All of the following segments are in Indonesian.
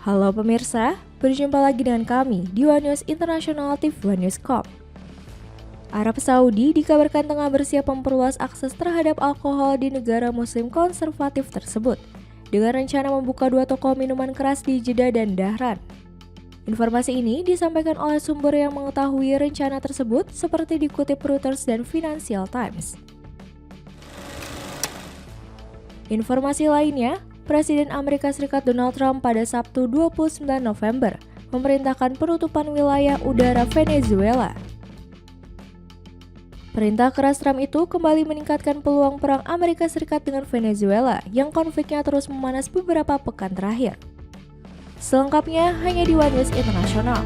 Halo pemirsa, berjumpa lagi dengan kami di One News International TV One News Corp. Arab Saudi dikabarkan tengah bersiap memperluas akses terhadap alkohol di negara muslim konservatif tersebut dengan rencana membuka 2 toko minuman keras di Jeddah dan Dahran. Informasi ini disampaikan oleh sumber yang mengetahui rencana tersebut seperti dikutip Reuters dan Financial Times. Informasi lainnya, Presiden Amerika Serikat Donald Trump pada Sabtu 29 November memerintahkan penutupan wilayah udara Venezuela. Perintah keras Trump itu kembali meningkatkan peluang perang Amerika Serikat dengan Venezuela yang konfliknya terus memanas beberapa pekan terakhir. Selengkapnya hanya di One News International.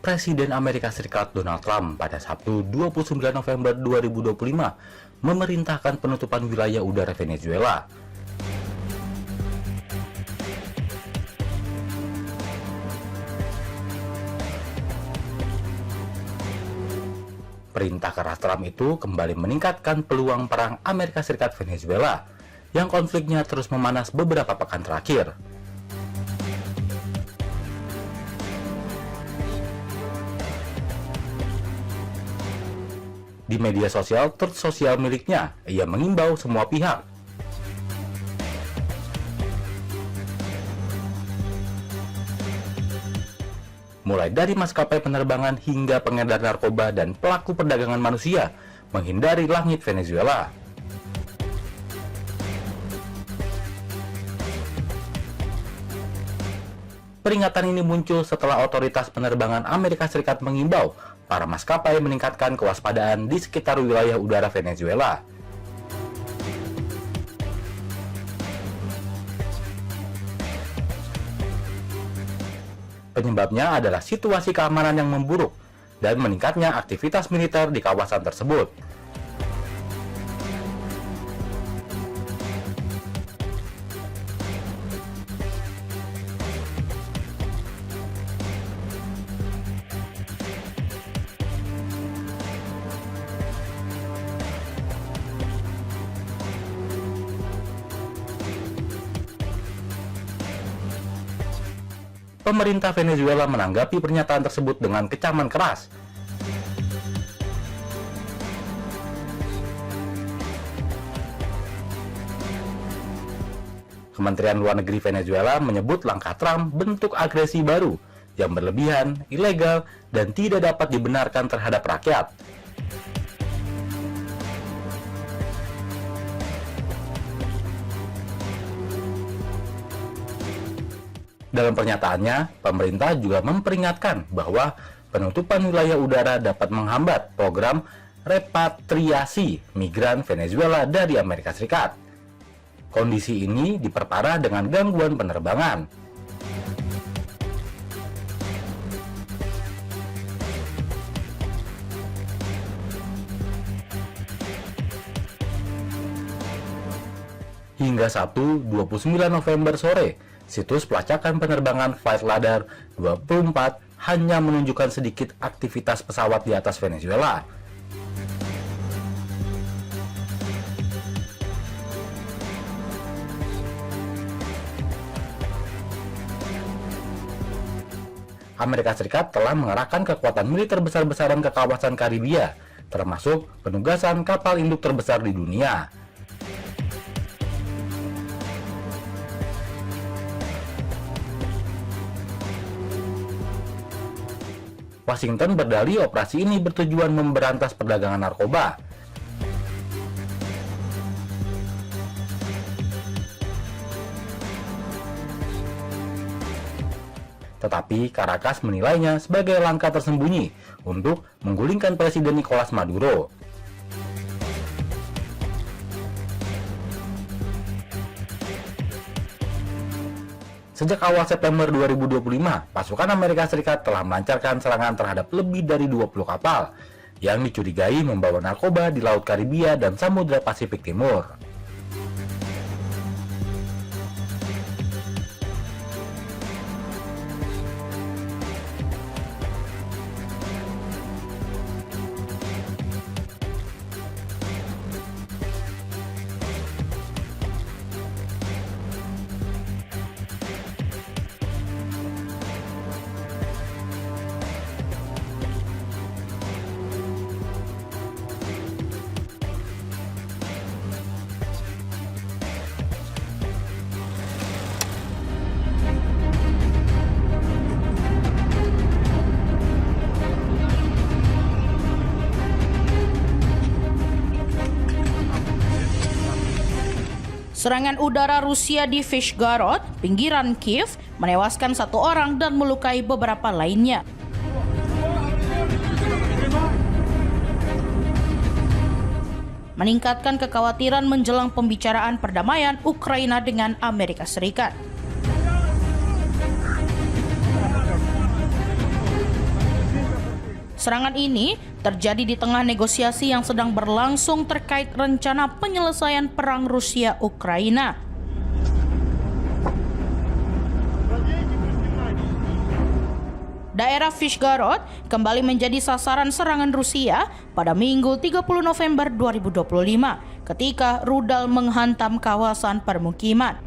Presiden Amerika Serikat Donald Trump pada Sabtu 29 November 2025 memerintahkan penutupan wilayah udara Venezuela. Perintah keras Trump itu kembali meningkatkan peluang perang Amerika Serikat Venezuela yang konfliknya terus memanas beberapa pekan terakhir. Di media sosial Truth Social miliknya, ia mengimbau semua pihak mulai dari maskapai penerbangan hingga pengedar narkoba dan pelaku perdagangan manusia menghindari langit Venezuela. Peringatan ini muncul setelah otoritas penerbangan Amerika Serikat mengimbau para maskapai meningkatkan kewaspadaan di sekitar wilayah udara Venezuela. Penyebabnya adalah situasi keamanan yang memburuk dan meningkatnya aktivitas militer di kawasan tersebut. Pemerintah Venezuela menanggapi pernyataan tersebut dengan kecaman keras. Kementerian Luar Negeri Venezuela menyebut langkah Trump bentuk agresi baru yang berlebihan, ilegal, dan tidak dapat dibenarkan terhadap rakyat. Dalam pernyataannya, pemerintah juga memperingatkan bahwa penutupan wilayah udara dapat menghambat program repatriasi migran Venezuela dari Amerika Serikat. Kondisi ini diperparah dengan gangguan penerbangan. Hingga Sabtu 29 November sore, situs pelacakan penerbangan Flightradar 24 hanya menunjukkan sedikit aktivitas pesawat di atas Venezuela. Amerika Serikat telah mengerahkan kekuatan militer besar-besaran ke kawasan Karibia, termasuk penugasan kapal induk terbesar di dunia. Washington berdalih operasi ini bertujuan memberantas perdagangan narkoba. Tetapi Caracas menilainya sebagai langkah tersembunyi untuk menggulingkan Presiden Nicolas Maduro. Sejak awal September 2025, pasukan Amerika Serikat telah melancarkan serangan terhadap lebih dari 20 kapal yang dicurigai membawa narkoba di Laut Karibia dan Samudra Pasifik Timur. Serangan udara Rusia di Vyshgorod, pinggiran Kiev, menewaskan 1 orang dan melukai beberapa lainnya. Meningkatkan kekhawatiran menjelang pembicaraan perdamaian Ukraina dengan Amerika Serikat. Serangan ini terjadi di tengah negosiasi yang sedang berlangsung terkait rencana penyelesaian perang Rusia-Ukraina. Daerah Vyshgorod kembali menjadi sasaran serangan Rusia pada Minggu 30 November 2025 ketika rudal menghantam kawasan permukiman.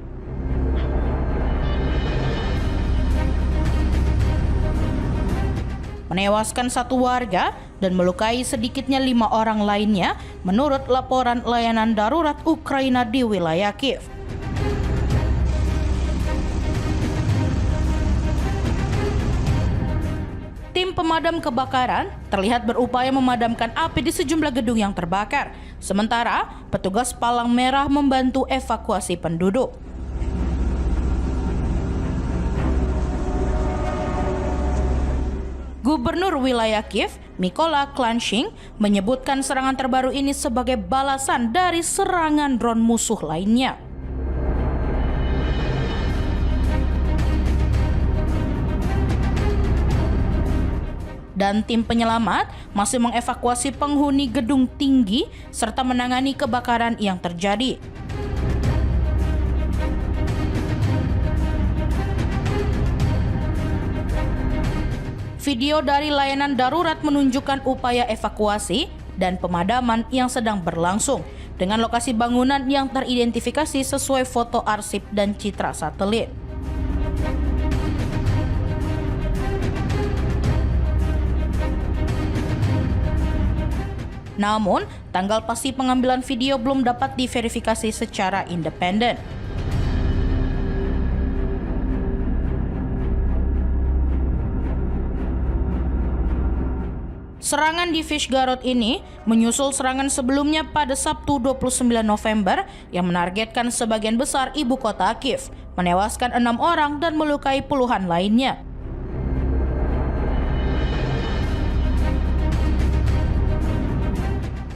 Menewaskan 1 warga dan melukai sedikitnya 5 orang lainnya menurut laporan layanan darurat Ukraina di wilayah Kiev. Tim pemadam kebakaran terlihat berupaya memadamkan api di sejumlah gedung yang terbakar, sementara petugas palang merah membantu evakuasi penduduk. Gubernur wilayah Kiev, Mykola Klashing, menyebutkan serangan terbaru ini sebagai balasan dari serangan drone musuh lainnya. Dan tim penyelamat masih mengevakuasi penghuni gedung tinggi serta menangani kebakaran yang terjadi. Video dari layanan darurat menunjukkan upaya evakuasi dan pemadaman yang sedang berlangsung dengan lokasi bangunan yang teridentifikasi sesuai foto arsip dan citra satelit. Namun, tanggal pasti pengambilan video belum dapat diverifikasi secara independen. Serangan di Vyshgorod ini menyusul serangan sebelumnya pada Sabtu 29 November yang menargetkan sebagian besar ibu kota Kiev, menewaskan 6 orang dan melukai puluhan lainnya.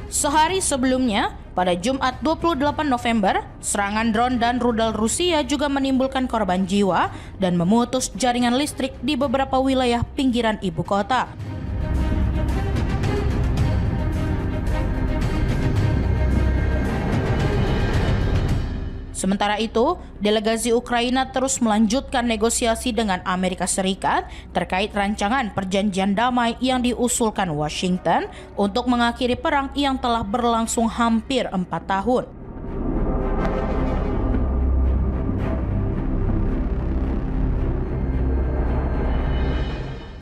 Sehari sebelumnya, pada Jumat 28 November, serangan drone dan rudal Rusia juga menimbulkan korban jiwa dan memutus jaringan listrik di beberapa wilayah pinggiran ibu kota. Sementara itu, delegasi Ukraina terus melanjutkan negosiasi dengan Amerika Serikat terkait rancangan perjanjian damai yang diusulkan Washington untuk mengakhiri perang yang telah berlangsung hampir 4 tahun.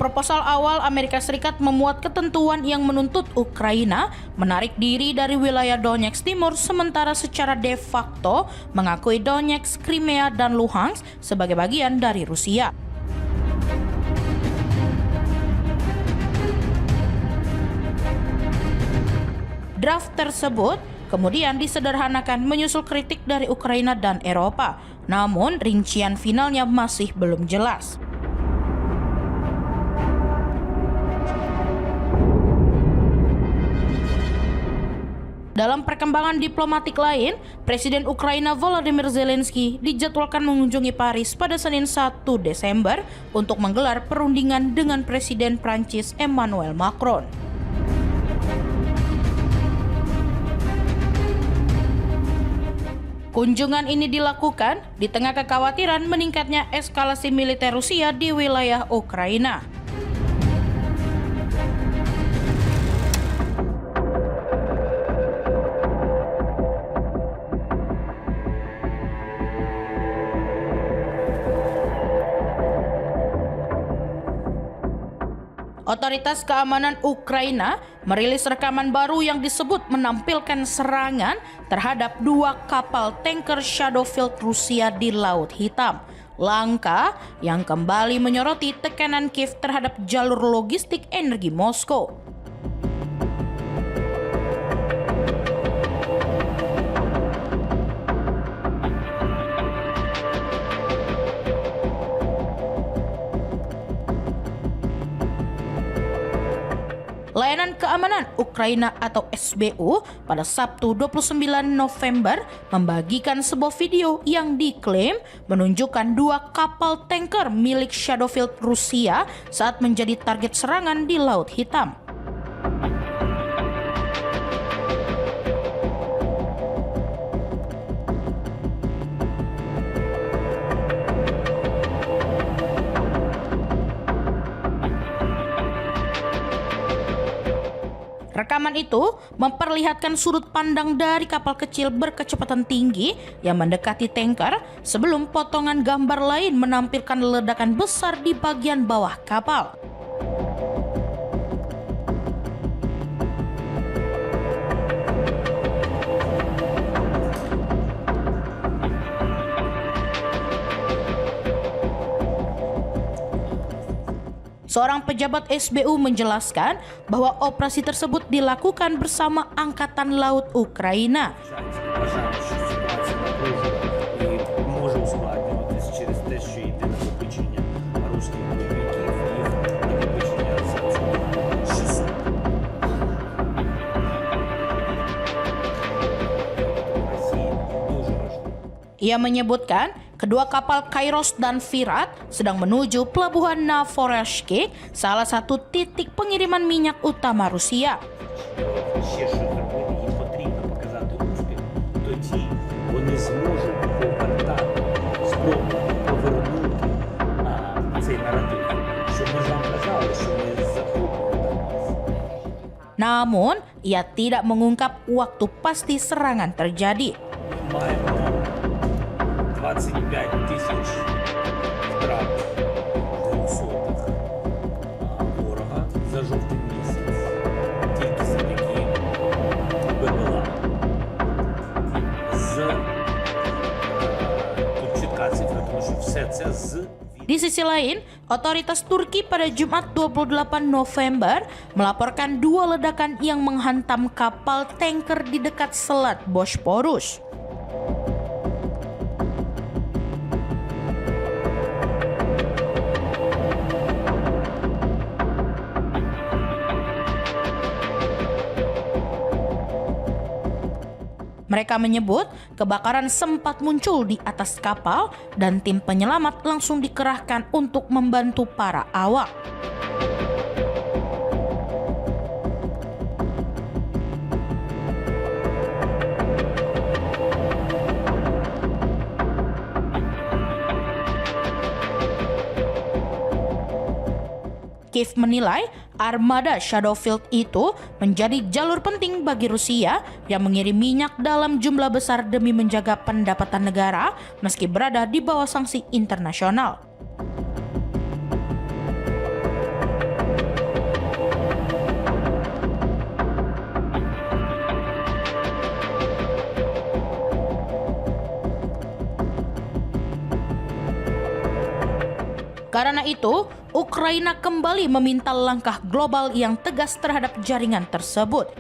Proposal awal Amerika Serikat memuat ketentuan yang menuntut Ukraina menarik diri dari wilayah Donetsk Timur sementara secara de facto mengakui Donetsk, Crimea, dan Luhansk sebagai bagian dari Rusia. Draft tersebut kemudian disederhanakan menyusul kritik dari Ukraina dan Eropa, namun rincian finalnya masih belum jelas. Dalam perkembangan diplomatik lain, Presiden Ukraina Volodymyr Zelensky dijadwalkan mengunjungi Paris pada Senin 1 Desember untuk menggelar perundingan dengan Presiden Prancis Emmanuel Macron. Kunjungan ini dilakukan di tengah kekhawatiran meningkatnya eskalasi militer Rusia di wilayah Ukraina. Otoritas keamanan Ukraina merilis rekaman baru yang disebut menampilkan serangan terhadap 2 kapal tanker Shadowfield Rusia di Laut Hitam. Langkah yang kembali menyoroti tekanan Kiev terhadap jalur logistik energi Moskow. Layanan Keamanan Ukraina atau SBU pada Sabtu 29 November membagikan sebuah video yang diklaim menunjukkan 2 kapal tanker milik Shadowfield Rusia saat menjadi target serangan di Laut Hitam. Rekaman itu memperlihatkan sudut pandang dari kapal kecil berkecepatan tinggi yang mendekati tanker sebelum potongan gambar lain menampilkan ledakan besar di bagian bawah kapal. Seorang pejabat SBU menjelaskan bahwa operasi tersebut dilakukan bersama Angkatan Laut Ukraina. Ia menyebutkan kedua kapal Kairos dan Virat sedang menuju pelabuhan Novorosiysk, salah satu titik pengiriman minyak utama Rusia. Namun, ia tidak mengungkap waktu pasti serangan terjadi. 25,000 втрат 200 ворога за жовтий місяць. Тільки завдяки БПЛА. Тут чітка цифра, тому що все це з... Di sisi lain, otoritas Turki pada Jumat 28 November melaporkan 2 ledakan yang menghantam kapal tanker di dekat Selat Bosporus. Mereka menyebut kebakaran sempat muncul di atas kapal dan tim penyelamat langsung dikerahkan untuk membantu para awak. Kiev menilai armada Shadowfield itu menjadi jalur penting bagi Rusia yang mengirim minyak dalam jumlah besar demi menjaga pendapatan negara meski berada di bawah sanksi internasional. Karena itu, Ukraina kembali meminta langkah global yang tegas terhadap jaringan tersebut.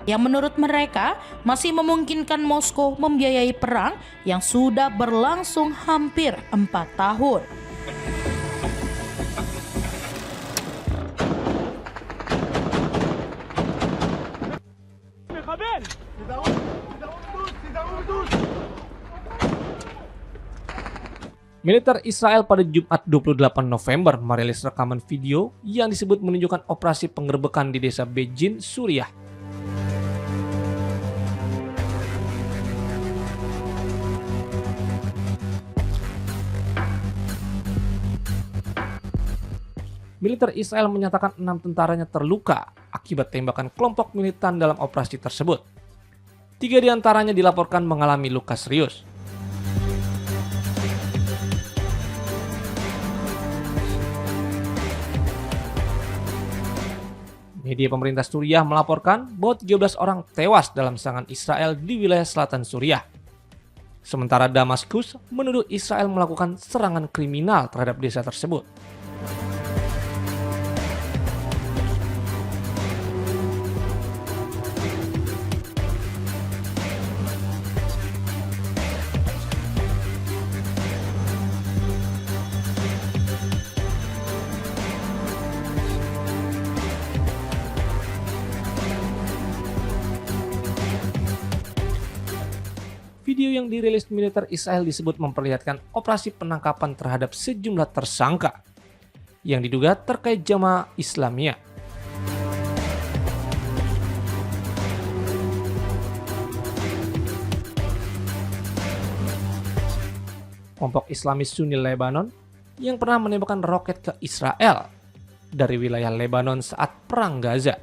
Yang menurut mereka masih memungkinkan Moskow membiayai perang yang sudah berlangsung hampir 4 tahun. Militer Israel pada Jumat 28 November merilis rekaman video yang disebut menunjukkan operasi penggerbekan di desa Bejin, Suriah. Militer Israel menyatakan 6 tentaranya terluka akibat tembakan kelompok militan dalam operasi tersebut. 3 diantaranya dilaporkan mengalami luka serius. Media pemerintah Suriah melaporkan bahwa 13 orang tewas dalam serangan Israel di wilayah selatan Suriah. Sementara Damaskus menuduh Israel melakukan serangan kriminal terhadap desa tersebut. Video yang dirilis militer Israel disebut memperlihatkan operasi penangkapan terhadap sejumlah tersangka yang diduga terkait Jamaah Islamiyah. Kelompok Islamis Sunni Lebanon yang pernah menembakkan roket ke Israel dari wilayah Lebanon saat Perang Gaza.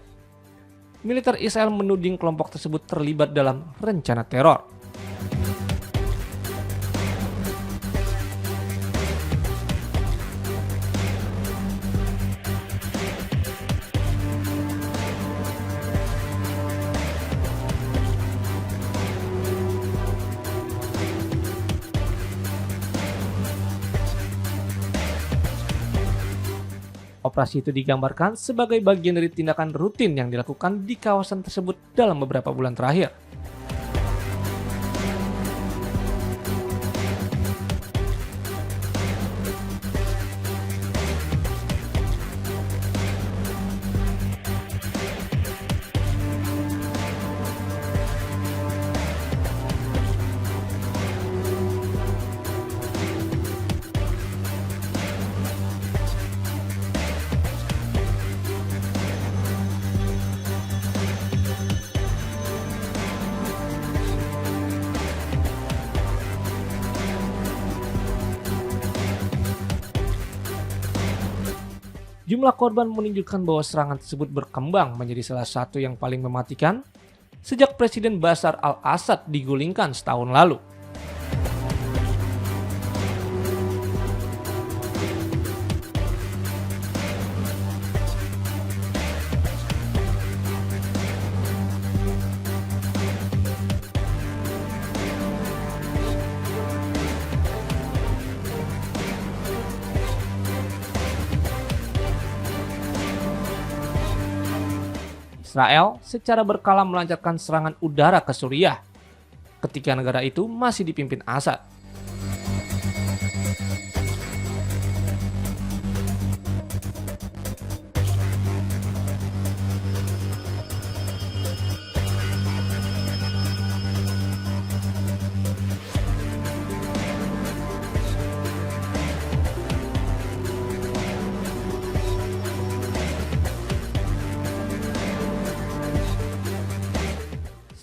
Militer Israel menuding kelompok tersebut terlibat dalam rencana teror. Operasi itu digambarkan sebagai bagian dari tindakan rutin yang dilakukan di kawasan tersebut dalam beberapa bulan terakhir. Jumlah korban menunjukkan bahwa serangan tersebut berkembang menjadi salah satu yang paling mematikan sejak Presiden Bashar al-Assad digulingkan setahun lalu. Israel secara berkala melancarkan serangan udara ke Suriah ketika negara itu masih dipimpin Assad.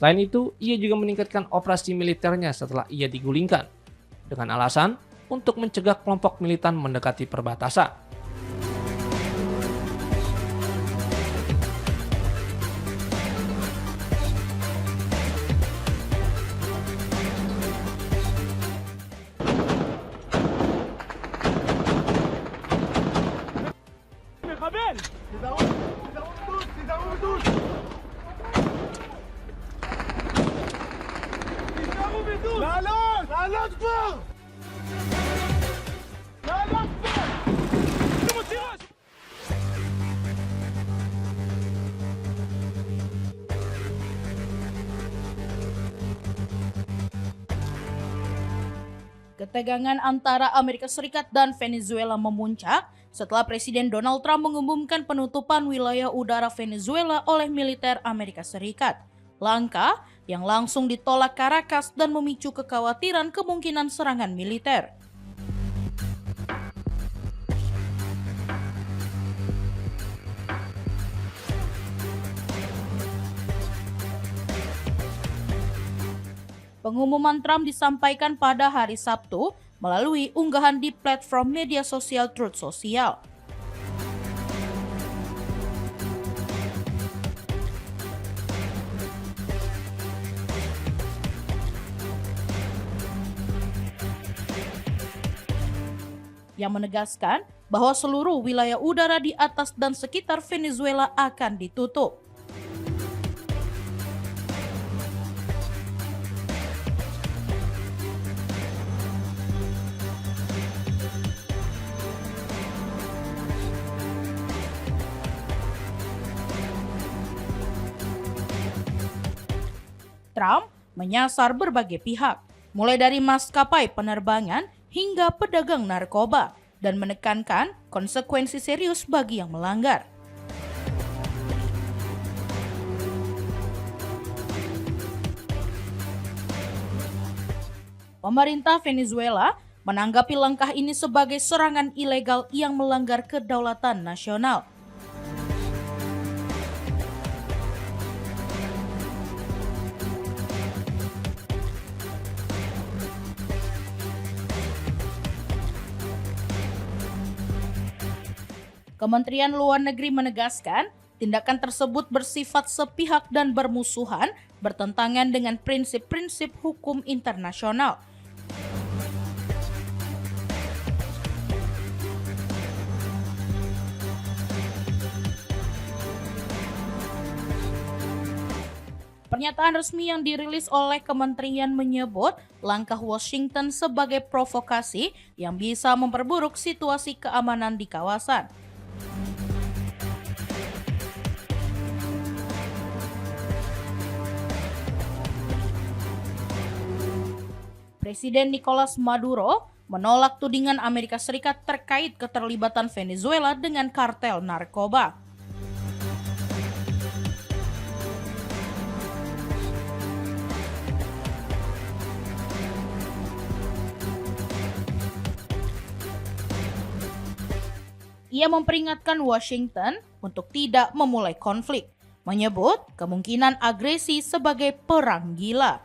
Selain itu, ia juga meningkatkan operasi militernya setelah ia digulingkan, dengan alasan untuk mencegah kelompok militan mendekati perbatasan. Ketegangan antara Amerika Serikat dan Venezuela memuncak setelah Presiden Donald Trump mengumumkan penutupan wilayah udara Venezuela oleh militer Amerika Serikat. Langkah yang langsung ditolak Caracas dan memicu kekhawatiran kemungkinan serangan militer. Pengumuman Trump disampaikan pada hari Sabtu melalui unggahan di platform media sosial Truth Social. Yang menegaskan bahwa seluruh wilayah udara di atas dan sekitar Venezuela akan ditutup. Trump menyasar berbagai pihak, mulai dari maskapai penerbangan hingga pedagang narkoba, dan menekankan konsekuensi serius bagi yang melanggar. Pemerintah Venezuela menanggapi langkah ini sebagai serangan ilegal yang melanggar kedaulatan nasional. Kementerian Luar Negeri menegaskan tindakan tersebut bersifat sepihak dan bermusuhan, bertentangan dengan prinsip-prinsip hukum internasional. Pernyataan resmi yang dirilis oleh kementerian menyebut langkah Washington sebagai provokasi yang bisa memperburuk situasi keamanan di kawasan. Presiden Nicolas Maduro menolak tudingan Amerika Serikat terkait keterlibatan Venezuela dengan kartel narkoba. Ia memperingatkan Washington untuk tidak memulai konflik, menyebut kemungkinan agresi sebagai perang gila.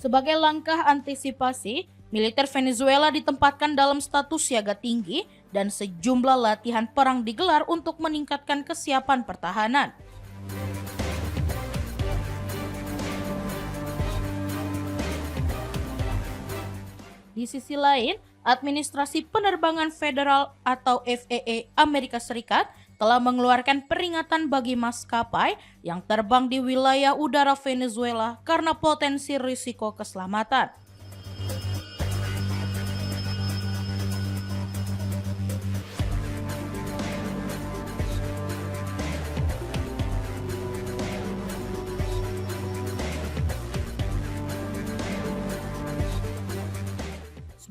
Sebagai langkah antisipasi, militer Venezuela ditempatkan dalam status siaga tinggi dan sejumlah latihan perang digelar untuk meningkatkan kesiapan pertahanan. Di sisi lain, Administrasi Penerbangan Federal atau FAA Amerika Serikat telah mengeluarkan peringatan bagi maskapai yang terbang di wilayah udara Venezuela karena potensi risiko keselamatan.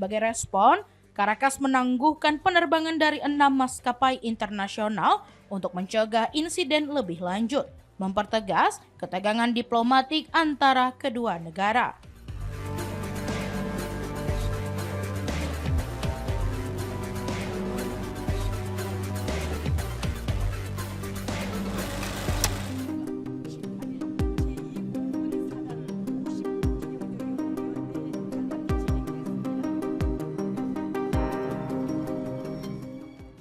Sebagai respon, Caracas menangguhkan penerbangan dari 6 maskapai internasional untuk mencegah insiden lebih lanjut, mempertegas ketegangan diplomatik antara kedua negara.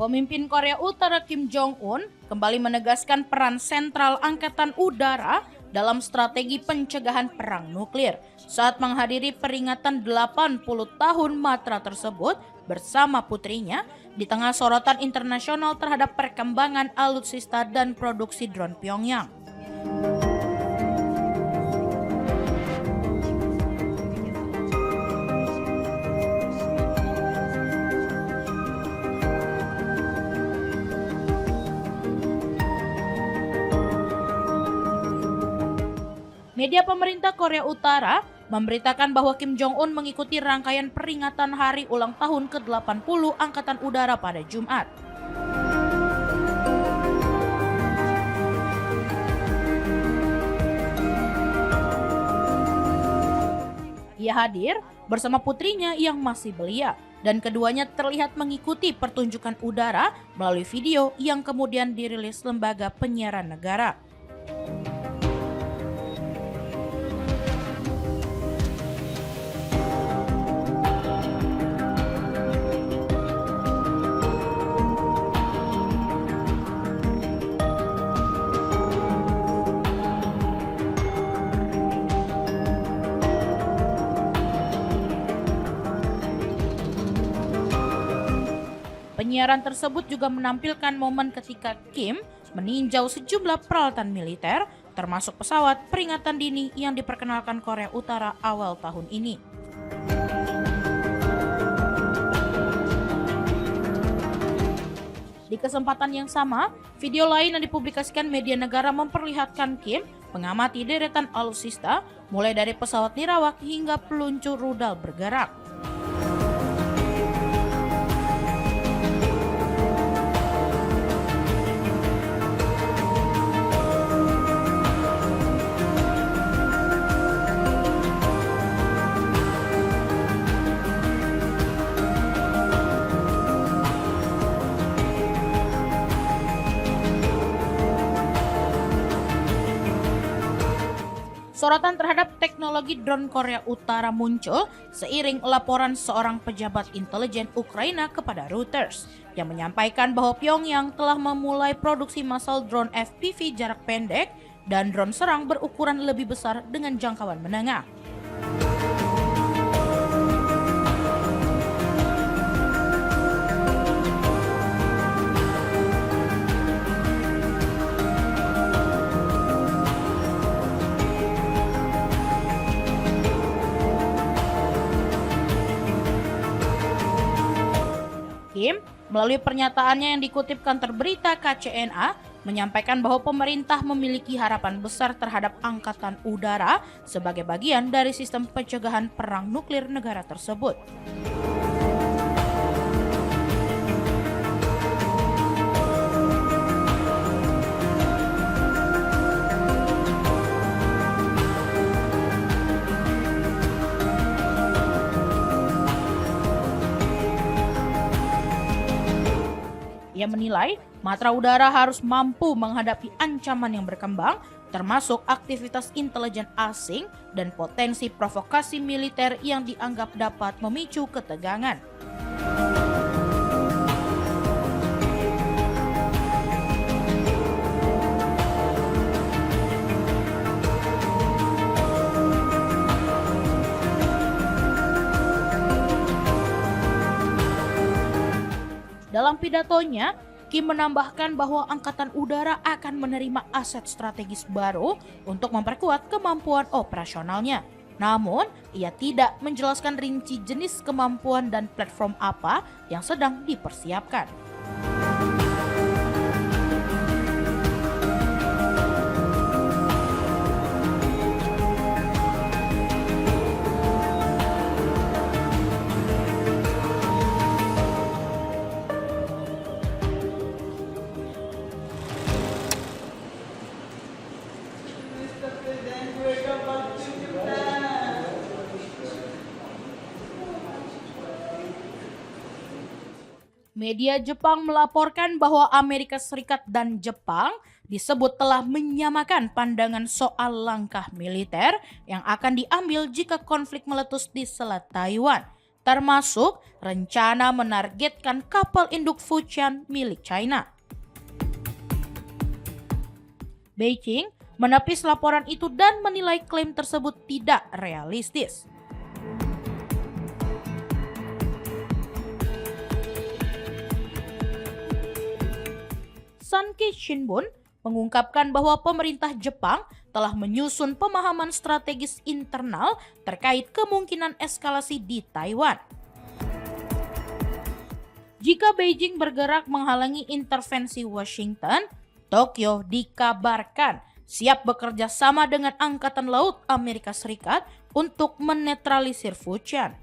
Pemimpin Korea Utara Kim Jong-un kembali menegaskan peran sentral Angkatan Udara dalam strategi pencegahan perang nuklir saat menghadiri peringatan 80 tahun Matra tersebut bersama putrinya di tengah sorotan internasional terhadap perkembangan alutsista dan produksi drone Pyongyang. Media pemerintah Korea Utara memberitakan bahwa Kim Jong-un mengikuti rangkaian peringatan hari ulang tahun ke-80 Angkatan Udara pada Jumat. Ia hadir bersama putrinya yang masih belia dan keduanya terlihat mengikuti pertunjukan udara melalui video yang kemudian dirilis lembaga penyiaran negara. Penyiaran tersebut juga menampilkan momen ketika Kim meninjau sejumlah peralatan militer, termasuk pesawat peringatan dini yang diperkenalkan Korea Utara awal tahun ini. Di kesempatan yang sama, video lain yang dipublikasikan media negara memperlihatkan Kim mengamati deretan alutsista, mulai dari pesawat nirawak hingga peluncur rudal bergerak. Sorotan terhadap teknologi drone Korea Utara muncul seiring laporan seorang pejabat intelijen Ukraina kepada Reuters yang menyampaikan bahwa Pyongyang telah memulai produksi massal drone FPV jarak pendek dan drone serang berukuran lebih besar dengan jangkauan menengah. Kim, melalui pernyataannya yang dikutip kantor berita KCNA, menyampaikan bahwa pemerintah memiliki harapan besar terhadap angkatan udara sebagai bagian dari sistem pencegahan perang nuklir negara tersebut. Ia menilai matra udara harus mampu menghadapi ancaman yang berkembang, termasuk aktivitas intelijen asing dan potensi provokasi militer yang dianggap dapat memicu ketegangan. Dalam pidatonya, Kim menambahkan bahwa Angkatan Udara akan menerima aset strategis baru untuk memperkuat kemampuan operasionalnya. Namun, ia tidak menjelaskan rinci jenis kemampuan dan platform apa yang sedang dipersiapkan. Media Jepang melaporkan bahwa Amerika Serikat dan Jepang disebut telah menyamakan pandangan soal langkah militer yang akan diambil jika konflik meletus di Selat Taiwan, termasuk rencana menargetkan kapal induk Fujian milik China. Beijing menepis laporan itu dan menilai klaim tersebut tidak realistis. Sankei Shimbun mengungkapkan bahwa pemerintah Jepang telah menyusun pemahaman strategis internal terkait kemungkinan eskalasi di Taiwan. Jika Beijing bergerak menghalangi intervensi Washington, Tokyo dikabarkan siap bekerja sama dengan Angkatan Laut Amerika Serikat untuk menetralisir Fujian.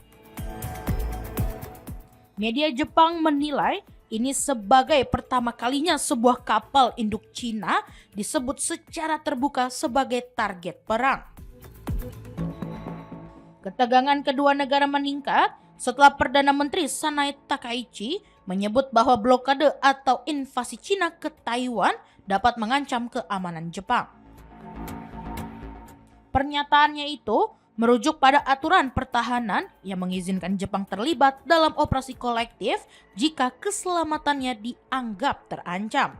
Media Jepang menilai ini sebagai pertama kalinya sebuah kapal induk Cina disebut secara terbuka sebagai target perang. Ketegangan kedua negara meningkat setelah Perdana Menteri Sanae Takaichi menyebut bahwa blokade atau invasi Cina ke Taiwan dapat mengancam keamanan Jepang. Pernyataannya itu merujuk pada aturan pertahanan yang mengizinkan Jepang terlibat dalam operasi kolektif jika keselamatannya dianggap terancam.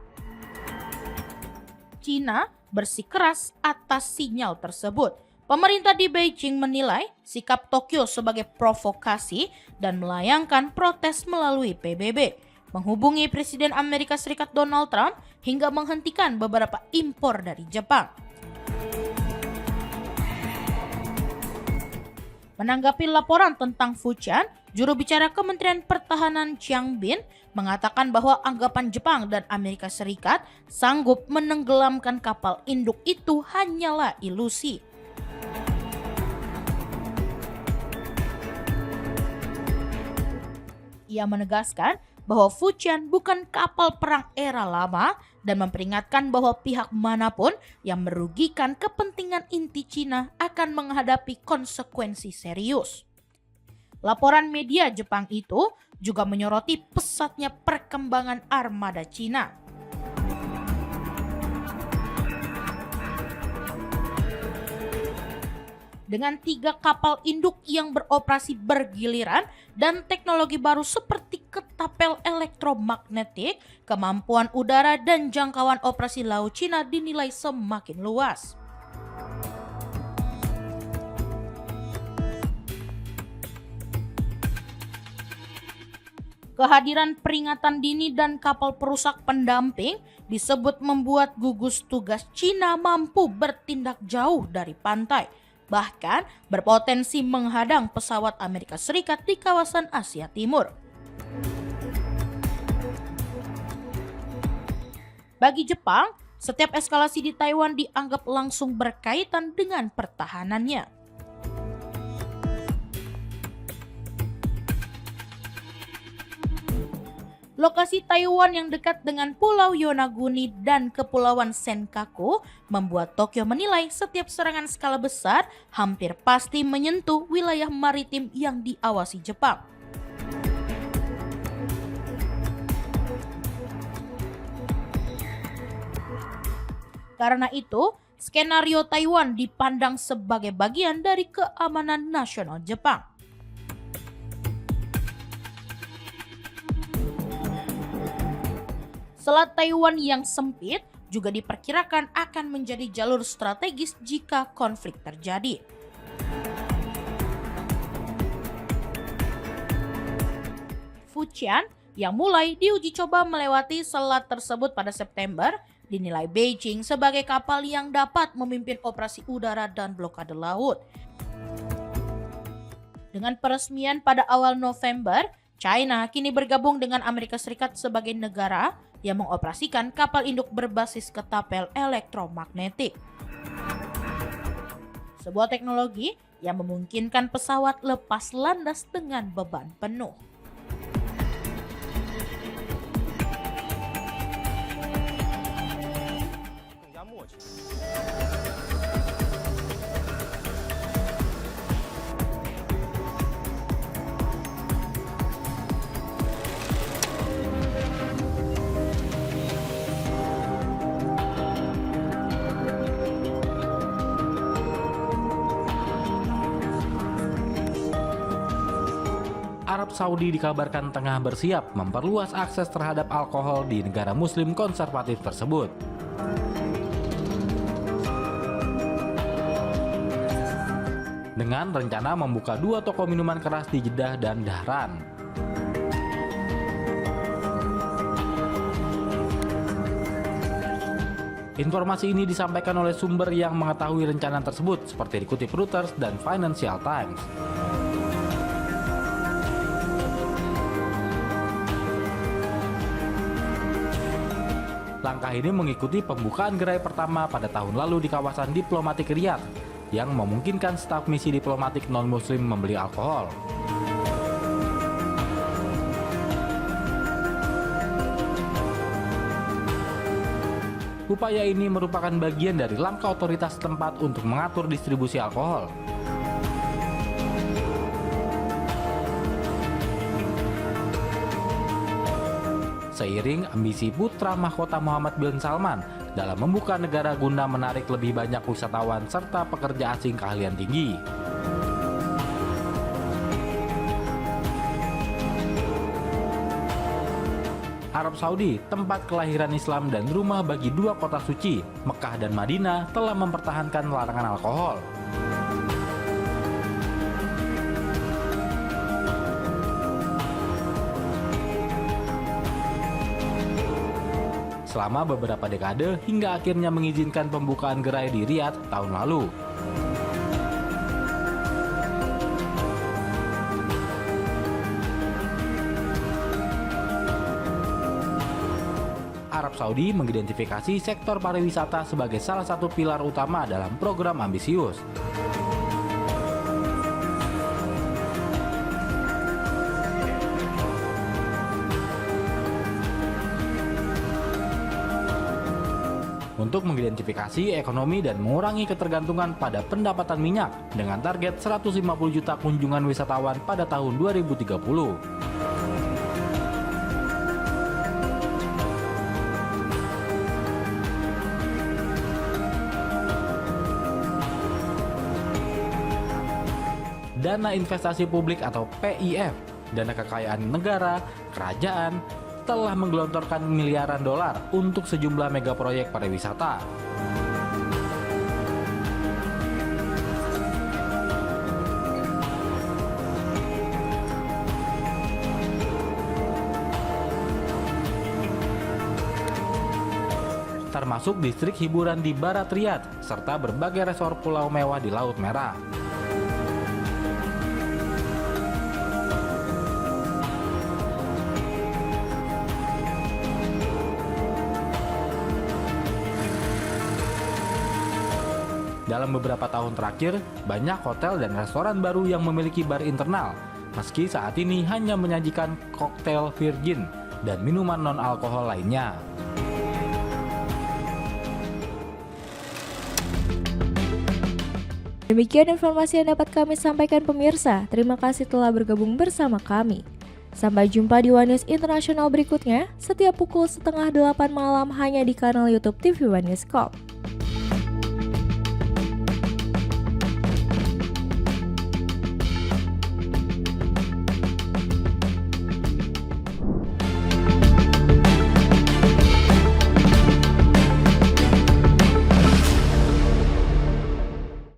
Cina bersikeras atas sinyal tersebut. Pemerintah di Beijing menilai sikap Tokyo sebagai provokasi dan melayangkan protes melalui PBB, menghubungi Presiden Amerika Serikat Donald Trump hingga menghentikan beberapa impor dari Jepang. Menanggapi laporan tentang Fujian, juru bicara Kementerian Pertahanan Chiang Bin mengatakan bahwa anggapan Jepang dan Amerika Serikat sanggup menenggelamkan kapal induk itu hanyalah ilusi. Ia menegaskan bahwa Fujian bukan kapal perang era lama dan memperingatkan bahwa pihak manapun yang merugikan kepentingan inti Cina akan menghadapi konsekuensi serius. Laporan media Jepang itu juga menyoroti pesatnya perkembangan armada Cina. Dengan 3 kapal induk yang beroperasi bergiliran dan teknologi baru seperti ketapel elektromagnetik, kemampuan udara dan jangkauan operasi laut Cina dinilai semakin luas. Kehadiran peringatan dini dan kapal perusak pendamping disebut membuat gugus tugas Cina mampu bertindak jauh dari pantai, bahkan berpotensi menghadang pesawat Amerika Serikat di kawasan Asia Timur. Bagi Jepang, setiap eskalasi di Taiwan dianggap langsung berkaitan dengan pertahanannya. Lokasi Taiwan yang dekat dengan Pulau Yonaguni dan Kepulauan Senkaku membuat Tokyo menilai setiap serangan skala besar hampir pasti menyentuh wilayah maritim yang diawasi Jepang. Karena itu, skenario Taiwan dipandang sebagai bagian dari keamanan nasional Jepang. Selat Taiwan yang sempit juga diperkirakan akan menjadi jalur strategis jika konflik terjadi. Fujian yang mulai diuji coba melewati selat tersebut pada September dinilai Beijing sebagai kapal yang dapat memimpin operasi udara dan blokade laut. Dengan peresmian pada awal November, China kini bergabung dengan Amerika Serikat sebagai negara yang mengoperasikan kapal induk berbasis ketapel elektromagnetik. Sebuah teknologi yang memungkinkan pesawat lepas landas dengan beban penuh. Arab Saudi dikabarkan tengah bersiap memperluas akses terhadap alkohol di negara Muslim konservatif tersebut. Dengan rencana membuka 2 toko minuman keras di Jeddah dan Dahran. Informasi ini disampaikan oleh sumber yang mengetahui rencana tersebut seperti dikutip Reuters dan Financial Times. Langkah ini mengikuti pembukaan gerai pertama pada tahun lalu di kawasan diplomatik Riyadh yang memungkinkan staf misi diplomatik non-muslim membeli alkohol. Upaya ini merupakan bagian dari langkah otoritas setempat untuk mengatur distribusi alkohol. seiring ambisi putra mahkota Muhammad bin Salman dalam membuka negara guna menarik lebih banyak wisatawan serta pekerja asing keahlian tinggi. Arab Saudi, tempat kelahiran Islam dan rumah bagi dua kota suci, Mekah dan Madinah, telah mempertahankan larangan alkohol. Selama beberapa dekade hingga akhirnya mengizinkan pembukaan gerai di Riyadh tahun lalu. Arab Saudi mengidentifikasi sektor pariwisata sebagai salah satu pilar utama dalam program ambisius. Untuk mengidentifikasi ekonomi dan mengurangi ketergantungan pada pendapatan minyak dengan target 150 juta kunjungan wisatawan pada tahun 2030. Dana investasi publik atau PIF, dana kekayaan negara, kerajaan, telah menggelontorkan miliaran dolar untuk sejumlah mega proyek pariwisata. Termasuk distrik hiburan di Barat Riyadh, serta berbagai resor pulau mewah di Laut Merah. Dalam beberapa tahun terakhir, banyak hotel dan restoran baru yang memiliki bar internal, meski saat ini hanya menyajikan koktail virgin dan minuman non-alkohol lainnya. Demikian informasi yang dapat kami sampaikan pemirsa. Terima kasih telah bergabung bersama kami. Sampai jumpa di One News Internasional berikutnya, setiap pukul 7:30 malam hanya di kanal YouTube TV One News Corp.